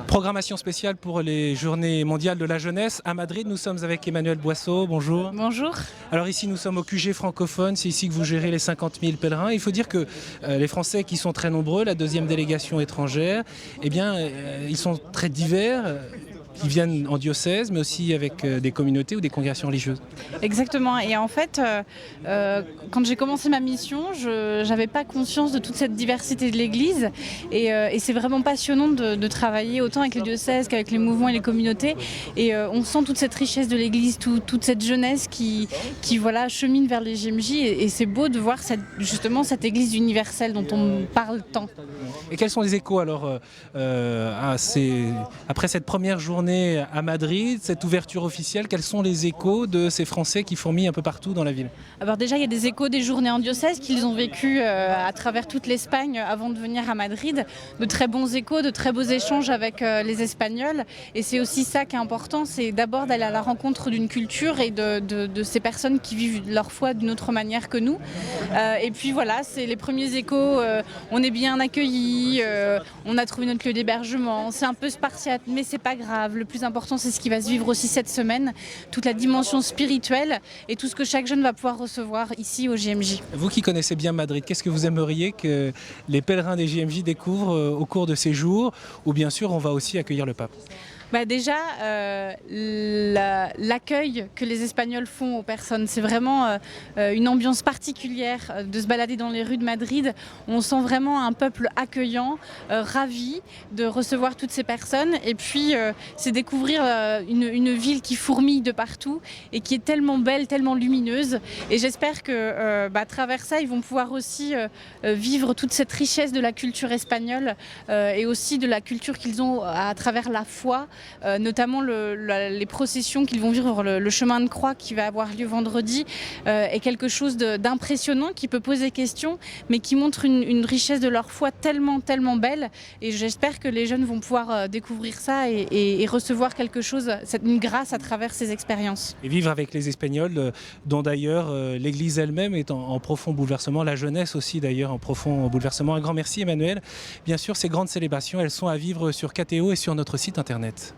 Programmation spéciale pour les Journées mondiales de la jeunesse. À Madrid, nous sommes avec Emmanuel Boisseau. Bonjour. Bonjour. Alors ici, nous sommes au QG francophone. C'est ici que vous gérez les 50 000 pèlerins. Il faut dire que les Français qui sont très nombreux, la deuxième délégation étrangère, eh bien, ils sont très divers. Qui viennent en diocèse, mais aussi avec des communautés ou des congrégations religieuses. Exactement. Et en fait, quand j'ai commencé ma mission, je n'avais pas conscience de toute cette diversité de l'Église. Et c'est vraiment passionnant de travailler autant avec les diocèses qu'avec les mouvements et les communautés. Et on sent toute cette richesse de l'Église, toute cette jeunesse qui voilà, chemine vers les JMJ. Et c'est beau de voir justement cette Église universelle dont on parle tant. Et quels sont les échos alors après cette première journée à Madrid, cette ouverture officielle, quels sont les échos de ces Français qui fourmillent un peu partout dans la ville? Alors déjà, il y a des échos des journées en diocèse qu'ils ont vécues à travers toute l'Espagne avant de venir à Madrid. De très bons échos, de très beaux échanges avec les Espagnols. Et c'est aussi ça qui est important, c'est d'abord d'aller à la rencontre d'une culture et de ces personnes qui vivent leur foi d'une autre manière que nous. Et puis voilà, c'est les premiers échos. On est bien accueillis, on a trouvé notre lieu d'hébergement. C'est un peu spartiate, mais c'est pas grave. Le plus important, c'est ce qui va se vivre aussi cette semaine, toute la dimension spirituelle et tout ce que chaque jeune va pouvoir recevoir ici au JMJ. Vous qui connaissez bien Madrid, qu'est-ce que vous aimeriez que les pèlerins des JMJ découvrent au cours de ces jours, où bien sûr on va aussi accueillir le pape? Déjà, l'accueil que les Espagnols font aux personnes, c'est vraiment une ambiance particulière de se balader dans les rues de Madrid. On sent vraiment un peuple accueillant, ravi de recevoir toutes ces personnes. Et puis, c'est découvrir une ville qui fourmille de partout et qui est tellement belle, tellement lumineuse. Et j'espère qu'à travers ça, ils vont pouvoir aussi vivre toute cette richesse de la culture espagnole et aussi de la culture qu'ils ont à travers la foi. Notamment les processions qu'ils vont vivre, le chemin de croix qui va avoir lieu vendredi est quelque chose d'impressionnant qui peut poser question mais qui montre une richesse de leur foi tellement belle et j'espère que les jeunes vont pouvoir découvrir ça et recevoir quelque chose, une grâce à travers ces expériences. Et vivre avec les Espagnols dont d'ailleurs l'Église elle-même est en profond bouleversement, la jeunesse aussi d'ailleurs en profond bouleversement. Un grand merci Emmanuel. Bien sûr ces grandes célébrations elles sont à vivre sur KTO et sur notre site internet.